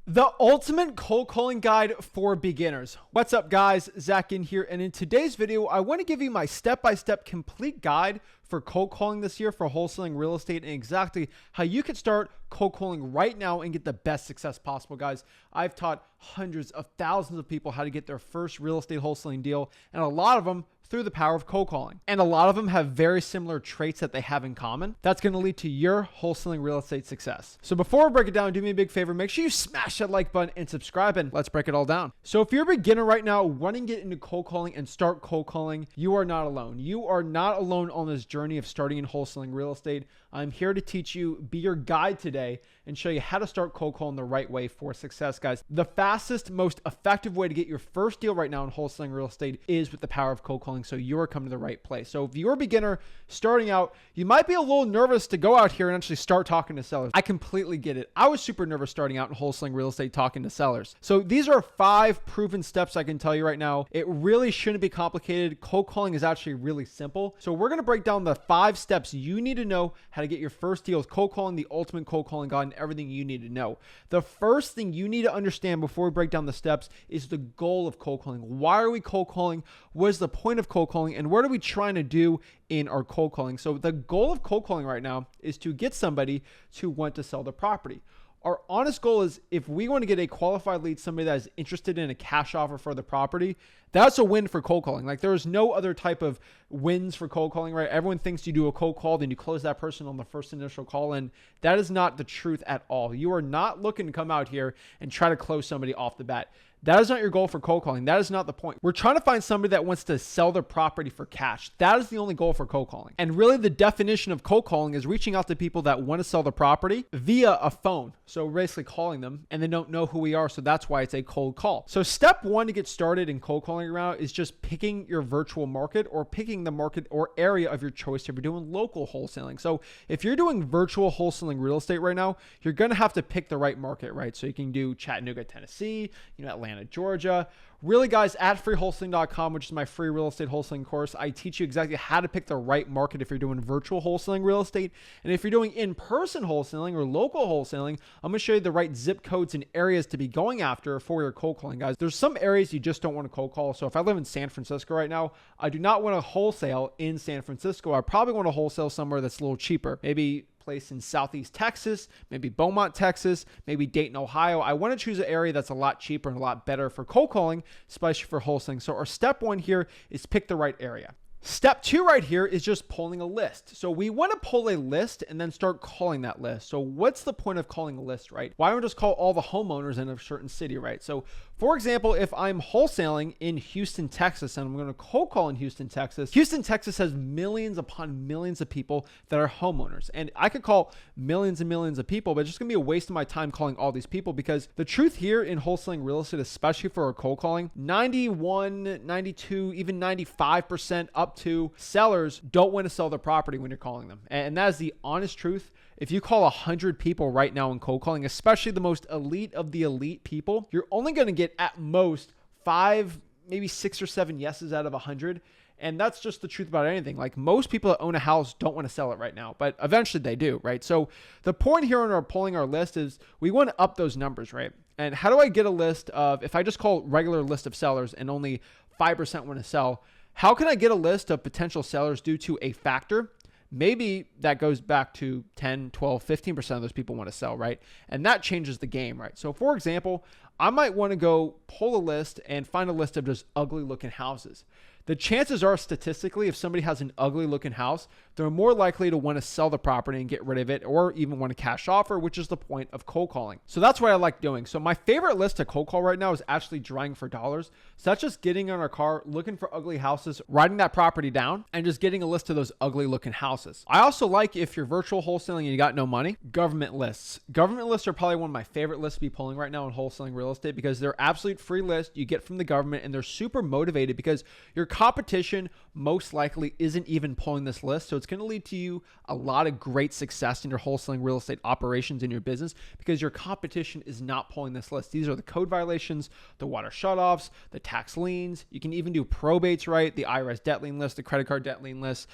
The ultimate cold calling guide for beginners. What's up, guys? Zach Ginn here, and in today's video, I want to give you my step-by-step complete guide for cold calling this year for wholesaling real estate and exactly how you can start cold calling right now and get the best success possible, guys. I've taught hundreds of thousands of people how to get their first real estate wholesaling deal, and a lot of them through the power of cold calling. And a lot of them have very similar traits that they have in common. That's going to lead to your wholesaling real estate success. So before we break it down, do me a big favor, make sure you smash that like button and subscribe, and let's break it all down. So if you're a beginner right now wanting to get into cold calling and start cold calling, you are not alone. You are not alone on this journey of starting in wholesaling real estate. I'm here to teach you, be your guide today, and show you how to start cold calling the right way for success, guys. The fastest, most effective way to get your first deal right now in wholesaling real estate is with the power of cold calling. So you're coming to the right place. So if you're a beginner starting out, you might be a little nervous to go out here and actually start talking to sellers. I completely get it. I was super nervous starting out in wholesaling real estate talking to sellers. So these are 5 proven steps I can tell you right now. It really shouldn't be complicated. Cold calling is actually really simple. So we're going to break down the 5 steps you need to know how to get your first deal with cold calling, the ultimate cold calling guide, and everything you need to know. The first thing you need to understand before we break down the steps is the goal of cold calling. Why are we cold calling? What is the point of cold calling? And what are we trying to do in our cold calling? So the goal of cold calling right now is to get somebody to want to sell the property. Our honest goal is if we want to get a qualified lead, somebody that is interested in a cash offer for the property, that's a win for cold calling. Like there is no other type of wins for cold calling, right? Everyone thinks you do a cold call, then you close that person on the first initial call, and that is not the truth at all. You are not looking to come out here and try to close somebody off the bat. That is not your goal for cold calling. That is not the point. We're trying to find somebody that wants to sell their property for cash. That is the only goal for cold calling. And really the definition of cold calling is reaching out to people that want to sell the property via a phone. So basically calling them and they don't know who we are. So that's why it's a cold call. So step 1 to get started in cold calling around is just picking your virtual market or picking the market or area of your choice if you're doing local wholesaling. So if you're doing virtual wholesaling real estate right now, you're going to have to pick the right market, right? So you can do Chattanooga, Tennessee, Atlanta, Georgia. Really, guys, at freewholesaling.com, which is my free real estate wholesaling course, I teach you exactly how to pick the right market if you're doing virtual wholesaling real estate. And if you're doing in-person wholesaling or local wholesaling, I'm going to show you the right zip codes and areas to be going after for your cold calling, guys. There's some areas you just don't want to cold call. So if I live in San Francisco right now, I do not want to wholesale in San Francisco. I probably want to wholesale somewhere that's a little cheaper. Maybe place in Southeast Texas, maybe Beaumont, Texas, maybe Dayton, Ohio. I want to choose an area that's a lot cheaper and a lot better for cold calling, especially for wholesaling. So our step 1 here is pick the right area. Step 2 right here is just pulling a list. So we want to pull a list and then start calling that list. So what's the point of calling a list, right? Why don't we just call all the homeowners in a certain city, right? So for example, if I'm wholesaling in Houston, Texas, and I'm going to cold call in Houston, Texas, Houston, Texas has millions upon millions of people that are homeowners. And I could call millions and millions of people, but it's just going to be a waste of my time calling all these people because the truth here in wholesaling real estate, especially for our cold calling, 91, 92, even 95% up to sellers don't want to sell their property when you're calling them. And that is the honest truth. If you call 100 people right now in cold calling, especially the most elite of the elite people, you're only going to get at most 5, maybe 6 or 7 yeses out of 100. And that's just the truth about anything. Like most people that own a house don't want to sell it right now, but eventually they do, right? So the point here in our pulling our list is we want to up those numbers, right? And how do I get a list of, if I just call regular list of sellers and only 5% want to sell, how can I get a list of potential sellers due to a factor? Maybe that goes back to 10, 12, 15% of those people want to sell, right? And that changes the game, right? So for example, I might want to go pull a list and find a list of just ugly looking houses. The chances are statistically, if somebody has an ugly looking house, they're more likely to want to sell the property and get rid of it or even want a cash offer, which is the point of cold calling. So that's what I like doing. So my favorite list to cold call right now is actually drawing for dollars. So that's just getting in our car, looking for ugly houses, writing that property down and just getting a list of those ugly looking houses. I also like, if you're virtual wholesaling and you got no money, government lists. Government lists are probably one of my favorite lists to be pulling right now in wholesaling real estate because they're absolute free lists you get from the government and they're super motivated because your competition most likely isn't even pulling this list. So it's going to lead to you a lot of great success in your wholesaling real estate operations in your business because your competition is not pulling this list. These are the code violations, the water shutoffs, the tax liens. You can even do probates, right? The IRS debt lien list, the credit card debt lien list,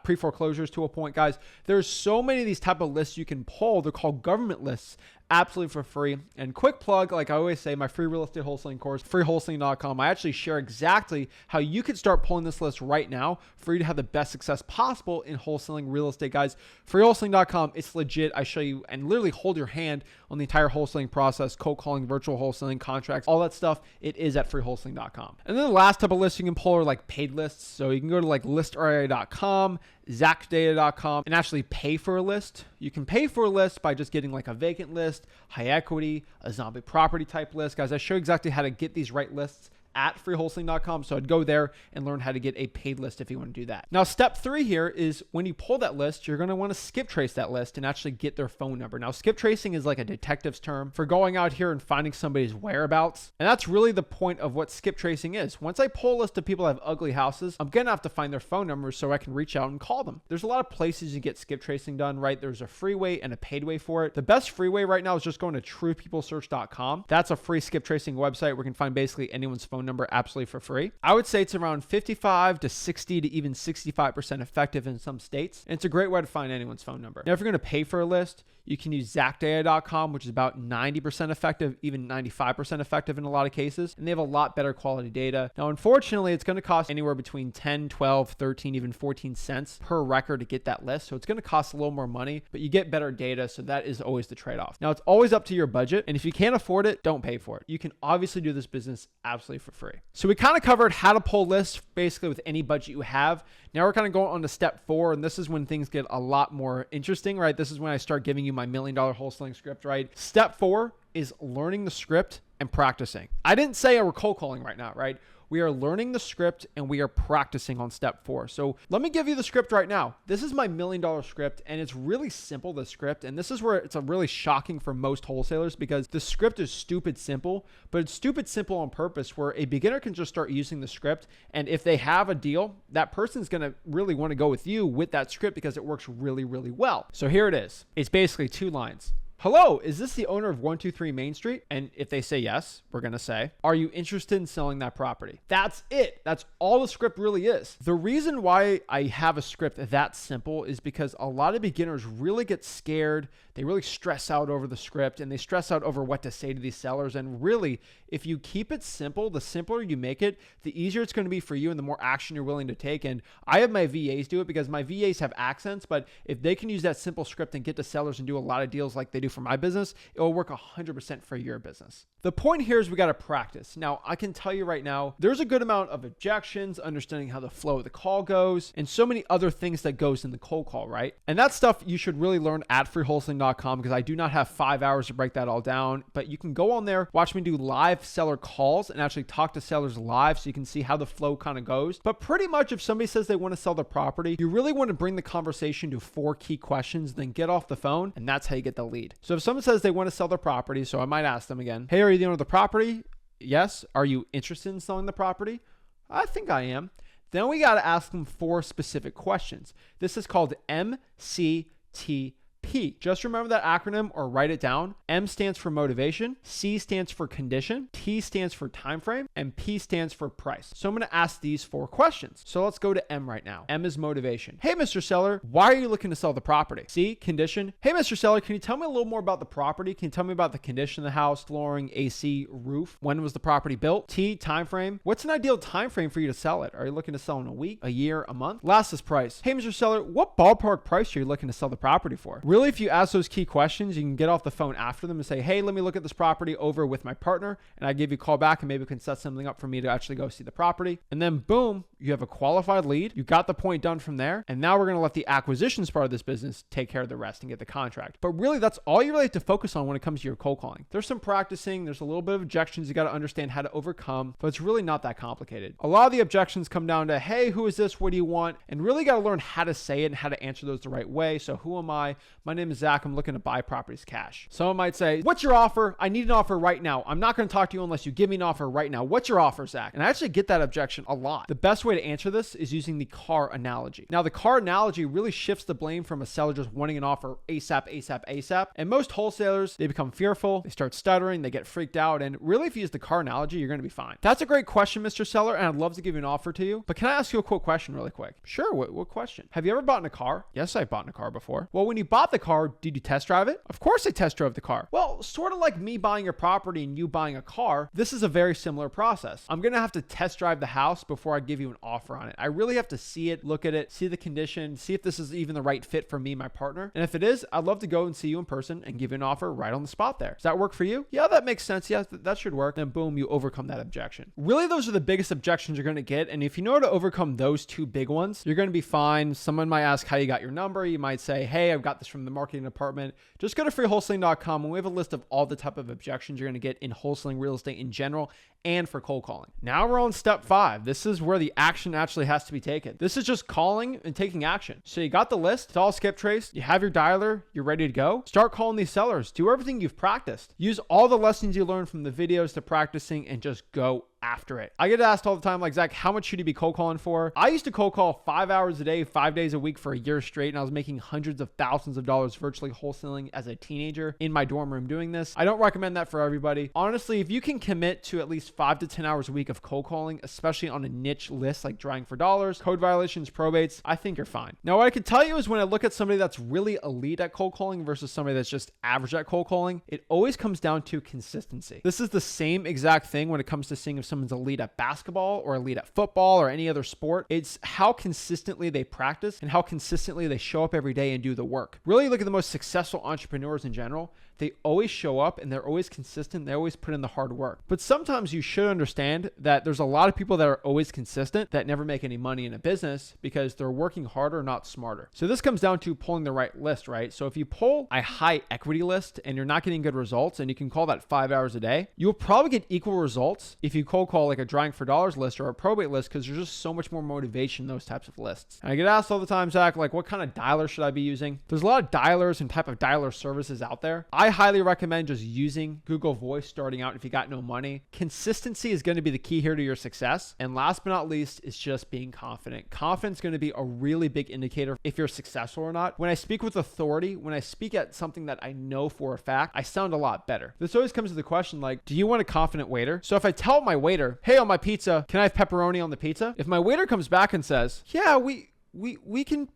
pre-foreclosures to a point, guys. There's so many of these type of lists you can pull. They're called government lists. absolutely for free. And quick plug, like I always say, my free real estate wholesaling course, freewholesaling.com, I actually share exactly how you could start pulling this list right now for you to have the best success possible in wholesaling real estate, guys. Freewholesaling.com, it's legit. I show you and literally hold your hand on the entire wholesaling process, cold calling, virtual wholesaling, contracts, all that stuff. It is at freewholesaling.com. And then the last type of list you can pull are like paid lists. So you can go to like listria.com, zachdata.com, and actually pay for a list. You can pay for a list by just getting like a vacant list, high equity, a zombie property type list. Guys, I show exactly how to get these right lists at freewholesaling.com. So I'd go there and learn how to get a paid list if you want to do that. Now, step 3 here is when you pull that list, you're going to want to skip trace that list and actually get their phone number. Now, skip tracing is like a detective's term for going out here and finding somebody's whereabouts. And that's really the point of what skip tracing is. Once I pull a list of people that have ugly houses, I'm going to have to find their phone numbers so I can reach out and call them. There's a lot of places you get skip tracing done, right? There's a free way and a paid way for it. The best free way right now is just going to truepeoplesearch.com. That's a free skip tracing website where you can find basically anyone's phone number absolutely for free. I would say it's around 55 to 60 to even 65% effective in some states. And it's a great way to find anyone's phone number. Now, if you're going to pay for a list, you can use zachdata.com, which is about 90% effective, even 95% effective in a lot of cases. And they have a lot better quality data. Now, unfortunately, it's going to cost anywhere between 10, 12, 13, even 14 cents per record to get that list. So it's going to cost a little more money, but you get better data. So that is always the trade-off. Now, it's always up to your budget. And if you can't afford it, don't pay for it. You can obviously do this business absolutely for free. So we kind of covered how to pull lists basically with any budget you have. Now we're kind of going on to step 4, and this is when things get a lot more interesting, right? This is when I start giving you my $1 million wholesaling script, right? Step 4 is learning the script and practicing. I didn't say we're cold calling right now, right? We are learning the script and we are practicing on step 4. So let me give you the script right now. This is my $1 million script, and it's really simple, the script. And this is where it's a really shocking for most wholesalers because the script is stupid simple, but it's stupid simple on purpose where a beginner can just start using the script. And if they have a deal, that person's going to really want to go with you with that script because it works really, really well. So here it is. It's basically 2 lines. Hello, is this the owner of 123 Main Street? And if they say yes, we're going to say, are you interested in selling that property? That's it. That's all the script really is. The reason why I have a script that simple is because a lot of beginners really get scared. They really stress out over the script and they stress out over what to say to these sellers. And really, if you keep it simple, the simpler you make it, the easier it's going to be for you and the more action you're willing to take. And I have my VAs do it because my VAs have accents, but if they can use that simple script and get to sellers and do a lot of deals like they do for my business, it will work 100% for your business. The point here is we got to practice. Now, I can tell you right now, there's a good amount of objections, understanding how the flow of the call goes, and so many other things that goes in the cold call, right? And that stuff you should really learn at freewholesaling.com because I do not have 5 hours to break that all down, but you can go on there, watch me do live seller calls and actually talk to sellers live so you can see how the flow kind of goes. But pretty much if somebody says they want to sell the property, you really want to bring the conversation to 4 key questions, then get off the phone, and that's how you get the lead. So if someone says they want to sell their property, so I might ask them again, hey, are you the owner of the property? Yes. Are you interested in selling the property? I think I am. Then we got to ask them 4 specific questions. This is called MCTP. Just remember that acronym or write it down. M stands for motivation, C stands for condition, T stands for time frame, and P stands for price. So I'm going to ask these 4 questions. So let's go to M right now. M is motivation. Hey, Mr. Seller, why are you looking to sell the property? C, condition. Hey, Mr. Seller, can you tell me a little more about the property? Can you tell me about the condition of the house, flooring, AC, roof? When was the property built? T, time frame. What's an ideal time frame for you to sell it? Are you looking to sell in a week, a year, a month? Last is price. Hey, Mr. Seller, what ballpark price are you looking to sell the property for? Really, if you ask those key questions, you can get off the phone after them and say, hey, let me look at this property over with my partner, and I give you a call back and maybe we can set something up for me to actually go see the property. And then boom, you have a qualified lead. You got the point done from there. And now we're going to let the acquisitions part of this business take care of the rest and get the contract. But really, that's all you really have to focus on when it comes to your cold calling. There's some practicing. There's a little bit of objections you got to understand how to overcome, but it's really not that complicated. A lot of the objections come down to, hey, who is this? What do you want? And really got to learn how to say it and how to answer those the right way. So who am I? My name is Zach. I'm looking to buy properties cash. Someone might say, what's your offer? I need an offer right now. I'm not going to talk to you unless you give me an offer right now. What's your offer, Zach? And I actually get that objection a lot. The best way way to answer this is using the car analogy. Now, the car analogy really shifts the blame from a seller just wanting an offer ASAP, ASAP, ASAP. And most wholesalers, they become fearful, they start stuttering, they get freaked out. And really, if you use the car analogy, you're going to be fine. That's a great question, Mr. Seller, and I'd love to give you an offer to you. But can I ask you a quick question really quick? Sure, what question? Have you ever bought in a car? Yes, I've bought in a car before. Well, when you bought the car, did you test drive it? Of course I test drove the car. Well, sort of like me buying a property and you buying a car, this is a very similar process. I'm going to have to test drive the house before I give you an offer on it. I really have to see it, look at it, see the condition, see if this is even the right fit for me and my partner. And if it is, I'd love to go and see you in person and give you an offer right on the spot there. Does that work for you? Yeah, that makes sense. Yeah, that should work. Then boom, you overcome that objection. Really, those are the biggest objections you're going to get. And if you know how to overcome those two big ones, you're going to be fine. Someone might ask how you got your number. You might say, hey, I've got this from the marketing department. Just go to freewholesaling.com and we have a list of all the type of objections you're going to get in wholesaling real estate in general and for cold calling. Now we're on step 5. This is where the action actually has to be taken. This is just calling and taking action. So you got the list, it's all SKIPTRACE, you have your dialer, you're ready to go. Start calling these sellers. Do everything you've practiced. Use all the lessons you learned from the videos to practicing and just go after it. I get asked all the time, like, Zach, how much should you be cold calling for? I used to cold call 5 hours a day, 5 days a week for a year straight, and I was making hundreds of thousands of dollars virtually wholesaling as a teenager in my dorm room doing this. I don't recommend that for everybody. Honestly, if you can commit to at least 5 to 10 hours a week of cold calling, especially on a niche list like drying for dollars, code violations, probates, I think you're fine. Now, what I can tell you is when I look at somebody that's really elite at cold calling versus somebody that's just average at cold calling, it always comes down to consistency. This is the same exact thing when it comes to seeing if someone's elite at basketball or elite at football or any other sport. It's how consistently they practice and how consistently they show up every day and do the work. Really look at the most successful entrepreneurs in general. They always show up and they're always consistent. They always put in the hard work. But sometimes you should understand that there's a lot of people that are always consistent that never make any money in a business because they're working harder, not smarter. So this comes down to pulling the right list, right? So if you pull a high equity list and you're not getting good results and you can call that 5 hours a day, you'll probably get equal results if you cold call like a drying for dollars list or a probate list because there's just so much more motivation in those types of lists. And I get asked all the time, Zach, like what kind of dialer should I be using? There's a lot of dialers and type of dialer services out there. I highly recommend just using Google Voice starting out if you got no money. Consistency is going to be the key here to your success. And last but not least is just being confident. Confidence is going to be a really big indicator if you're successful or not. When I speak with authority, when I speak at something that I know for a fact, I sound a lot better. This always comes to the question like, do you want a confident waiter? So if I tell my waiter, hey, on my pizza, can I have pepperoni on the pizza? If my waiter comes back and says, yeah, we can,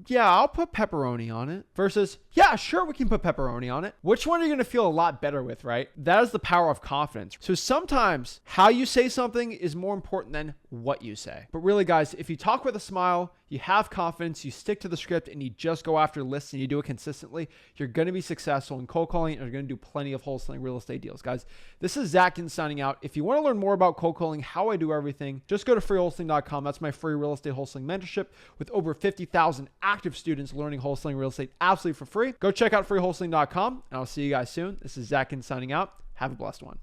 yeah, I'll put pepperoni on it versus, yeah, sure, we can put pepperoni on it. Which one are you going to feel a lot better with, right? That is the power of confidence. So sometimes how you say something is more important than what you say. But really, guys, if you talk with a smile, you have confidence, you stick to the script, and you just go after lists and you do it consistently, you're going to be successful in cold calling and you're going to do plenty of wholesaling real estate deals. Guys, this is Zach Ginn signing out. If you want to learn more about cold calling, how I do everything, just go to freewholesaling.com. That's my free real estate wholesaling mentorship with over 50,000 active students learning wholesaling real estate absolutely for free. Go check out freewholesaling.com and I'll see you guys soon. This is Zach Ginn signing out. Have a blessed one.